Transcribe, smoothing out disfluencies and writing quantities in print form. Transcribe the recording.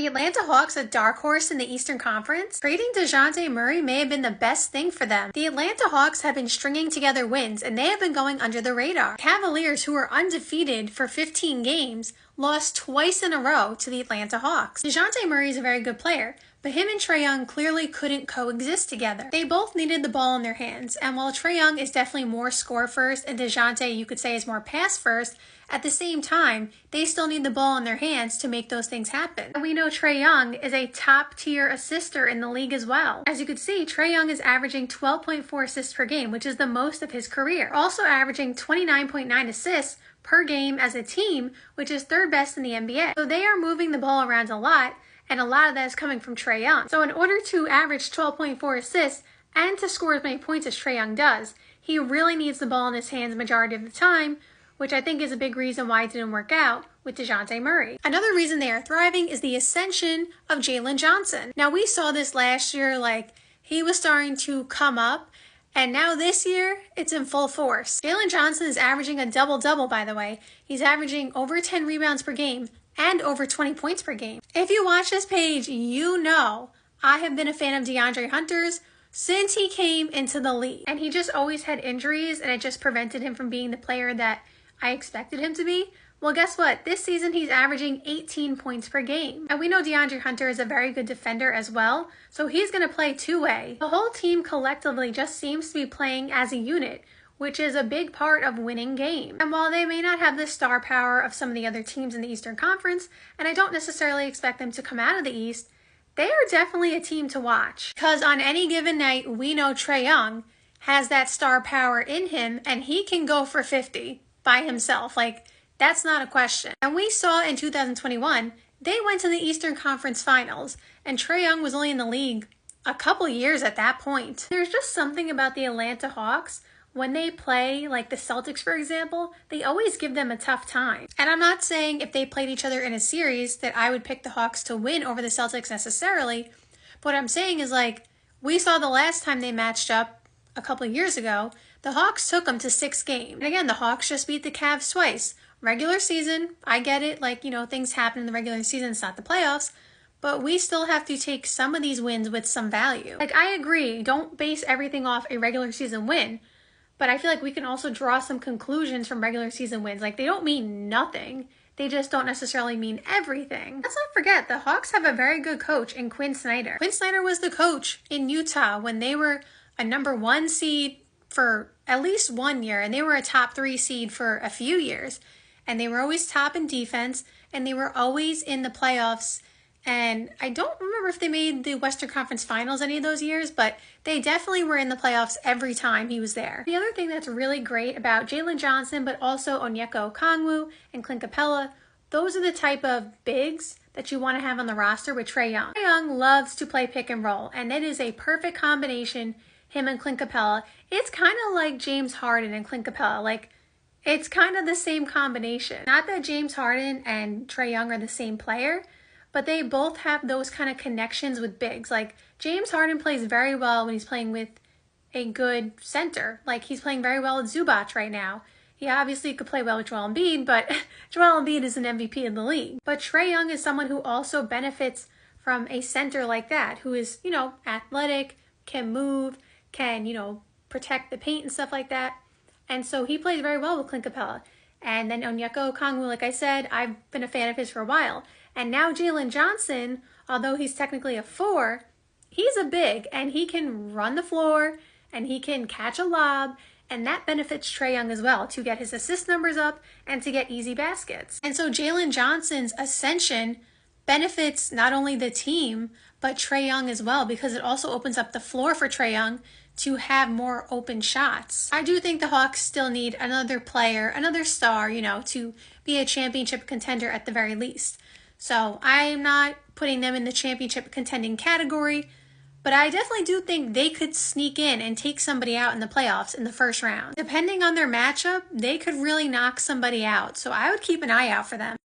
The Atlanta Hawks, a dark horse in the Eastern Conference, trading DeJounte Murray may have been the best thing for them. The Atlanta Hawks have been stringing together wins, and they have been going under the radar. Cavaliers, who are undefeated for 15 games, lost twice in a row to the Atlanta Hawks. DeJounte Murray is a very good player, but him and Trae Young clearly couldn't coexist together. They both needed the ball in their hands, and while Trae Young is definitely more score first and DeJounte, you could say, is more pass first, at the same time, they still need the ball in their hands to make those things happen. And we know Trae Young is a top-tier assister in the league as well. As you can see, Trae Young is averaging 12.4 assists per game, which is the most of his career. Also averaging 29.9 assists per game as a team, which is third best in the NBA. So they are moving the ball around a lot, and a lot of that is coming from Trae Young. So in order to average 12.4 assists and to score as many points as Trae Young does, he really needs the ball in his hands majority of the time, which I think is a big reason why it didn't work out with DeJounte Murray. Another reason they are thriving is the ascension of Jalen Johnson. Now, we saw this last year, he was starting to come up, and now this year, it's in full force. Jalen Johnson is averaging a double-double, by the way. He's averaging over 10 rebounds per game and over 20 points per game. If you watch this page, you know I have been a fan of DeAndre Hunter's since he came into the league. And he just always had injuries, and it just prevented him from being the player that I expected him to be. Well, guess what? This season, he's averaging 18 points per game. And we know DeAndre Hunter is a very good defender as well, so he's going to play two-way. The whole team collectively just seems to be playing as a unit, which is a big part of winning games. And while they may not have the star power of some of the other teams in the Eastern Conference, and I don't necessarily expect them to come out of the East, they are definitely a team to watch. Because on any given night, we know Trae Young has that star power in him, and he can go for 50 by himself. That's not a question. And we saw in 2021, they went to the Eastern Conference Finals, and Trae Young was only in the league a couple years at that point. There's just something about the Atlanta Hawks. When they play, the Celtics, for example, they always give them a tough time. And I'm not saying if they played each other in a series that I would pick the Hawks to win over the Celtics necessarily. But what I'm saying is, we saw the last time they matched up a couple years ago, the Hawks took them to 6 games. And again, the Hawks just beat the Cavs twice. Regular season, I get it, things happen in the regular season, it's not the playoffs, but we still have to take some of these wins with some value. I agree, don't base everything off a regular season win, but I feel like we can also draw some conclusions from regular season wins. They don't mean nothing. They just don't necessarily mean everything. Let's not forget, the Hawks have a very good coach in Quinn Snyder. Quinn Snyder was the coach in Utah when they were a #1 seed for at least 1 year, and they were a top 3 seed for a few years. And they were always top in defense, and they were always in the playoffs. And I don't remember if they made the Western Conference Finals any of those years, but they definitely were in the playoffs every time he was there. The other thing that's really great about Jalen Johnson, but also Onyeka Okongwu and Clint Capella, those are the type of bigs that you want to have on the roster with Trae Young. Trae Young loves to play pick and roll, and it is a perfect combination, him and Clint Capella. It's kind of like James Harden and Clint Capella. It's kind of the same combination. Not that James Harden and Trae Young are the same player, but they both have those kind of connections with bigs. James Harden plays very well when he's playing with a good center. He's playing very well with Zubac right now. He obviously could play well with Joel Embiid, but Joel Embiid is an MVP in the league. But Trae Young is someone who also benefits from a center like that, who is, athletic, can move, can, protect the paint and stuff like that. And so he plays very well with Clint Capella. And then Onyeka Okongwu, like I said, I've been a fan of his for a while. And now Jalen Johnson, although he's technically a 4, he's a big, and he can run the floor, and he can catch a lob, and that benefits Trae Young as well, to get his assist numbers up and to get easy baskets. And so Jalen Johnson's ascension benefits not only the team, but Trae Young as well, because it also opens up the floor for Trae Young to have more open shots. I do think the Hawks still need another player, another star, to be a championship contender at the very least. So I'm not putting them in the championship contending category, but I definitely do think they could sneak in and take somebody out in the playoffs in the first round. Depending on their matchup, they could really knock somebody out. So I would keep an eye out for them.